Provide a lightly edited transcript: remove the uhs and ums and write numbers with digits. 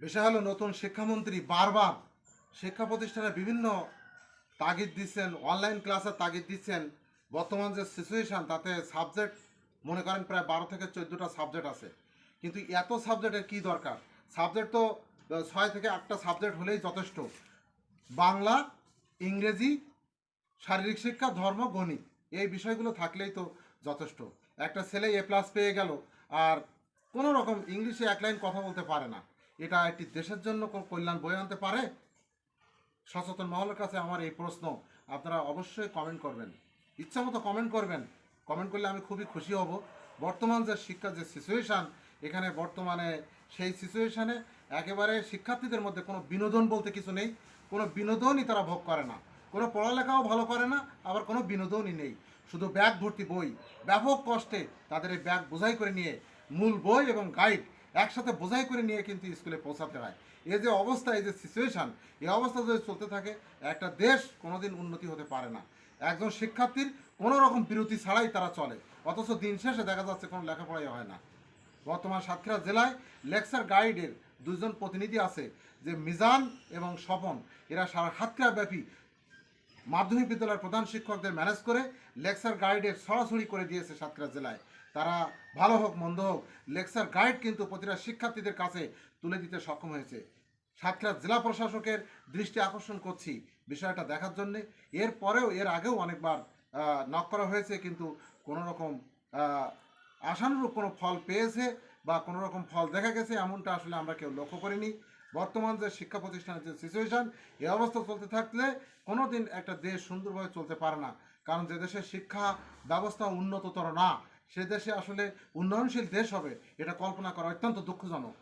বিষয় হলো নতুন শিক্ষামন্ত্রী বারবার শিক্ষা প্রতিষ্ঠানে বিভিন্ন তাগিদ দিচ্ছেন, অনলাইন ক্লাসের তাগিদ দিচ্ছেন। বর্তমান যে সিচুয়েশান তাতে সাবজেক্ট মনে করেন প্রায় 12 থেকে 14টা সাবজেক্ট আছে, কিন্তু এত সাবজেক্টের কি দরকার? সাবজেক্ট তো 6 থেকে 8টা সাবজেক্ট হলেই যথেষ্ট। বাংলা, ইংরেজি, শারীরিক শিক্ষা, ধর্ম, গণিত, এই বিষয়গুলো থাকলেই তো যথেষ্ট। একটা ছেলে A+ পেয়ে গেল আর কোনো রকম ইংলিশে এক লাইন কথা বলতে পারে না, এটা একটি দেশের জন্য কল্যাণ বয়ে আনতে পারে? সচেতন মহলের কাছে আমার এই প্রশ্ন। আপনারা অবশ্যই কমেন্ট করবেন, ইচ্ছামতো কমেন্ট করবেন। কমেন্ট করলে আমি খুবই খুশি হব। বর্তমান যে শিক্ষার যে সিচুয়েশান, এখানে বর্তমানে সেই সিচুয়েশানে একেবারে শিক্ষার্থীদের মধ্যে কোনো বিনোদন বলতে কিছু নেই। কোনো বিনোদনই তারা ভোগ করে না, কোনো পড়ালেখাও ভালো করে না, আবার কোনো বিনোদনই নেই। শুধু ব্যাগ ভর্তি বই, ব্যাপক কষ্টে তাদের এই ব্যাগ বোঝাই করে নিয়ে মূল বই এবং গাইড একসাথে বোঝাই করে নিয়ে কিন্তু স্কুলে পৌঁছাতে হয়। এই যে অবস্থা, এই যে সিচুয়েশান, এই অবস্থা যদি চলতে থাকে একটা দেশ কোনোদিন উন্নতি হতে পারে না। একজন শিক্ষার্থীর কোনো রকম বিরতি ছাড়াই তারা চলে, অথচ দিন শেষে দেখা যাচ্ছে কোনো লেখাপড়াই হয় না। বর্তমান সাতক্ষীরা জেলায় লেকচার গাইডের দুজন প্রতিনিধি আছে, যে মিজান এবং স্বপন। এরা সারা সাতক্ষীরা ব্যাপী মাধ্যমিক বিদ্যালয়ের প্রধান শিক্ষকদের ম্যানেজ করে লেকচার গাইডের সরাসরি করে দিয়েছে সাতক্ষীরা জেলায়। তারা ভালো হোক মন্দ হোক, লেকচার গাইড কিন্তু প্রতিটা শিক্ষার্থীদের কাছে তুলে দিতে সক্ষম হয়েছে। সাতক্ষীরা জেলা প্রশাসকের দৃষ্টি আকর্ষণ করছি বিষয়টা দেখার জন্যে। এর আগেও অনেকবার নক করা হয়েছে, কিন্তু কোনো রকম আশানুরূপ কোনো ফল পেয়েছে বা কোনো রকম ফল দেখা গেছে এমনটা আসলে আমরা কেউ লক্ষ্য করিনি। বর্তমান যে শিক্ষা প্রতিষ্ঠানের যে সিচুয়েশান, এই অবস্থা চলতে থাকলে কোনো দিন একটা দেশ সুন্দরভাবে চলতে পারে না। কারণ যে দেশের শিক্ষা ব্যবস্থা উন্নততর না, সে দেশে আসলে উন্নয়নশীল দেশ হবে এটা কল্পনা করা অত্যন্ত দুঃখজনক।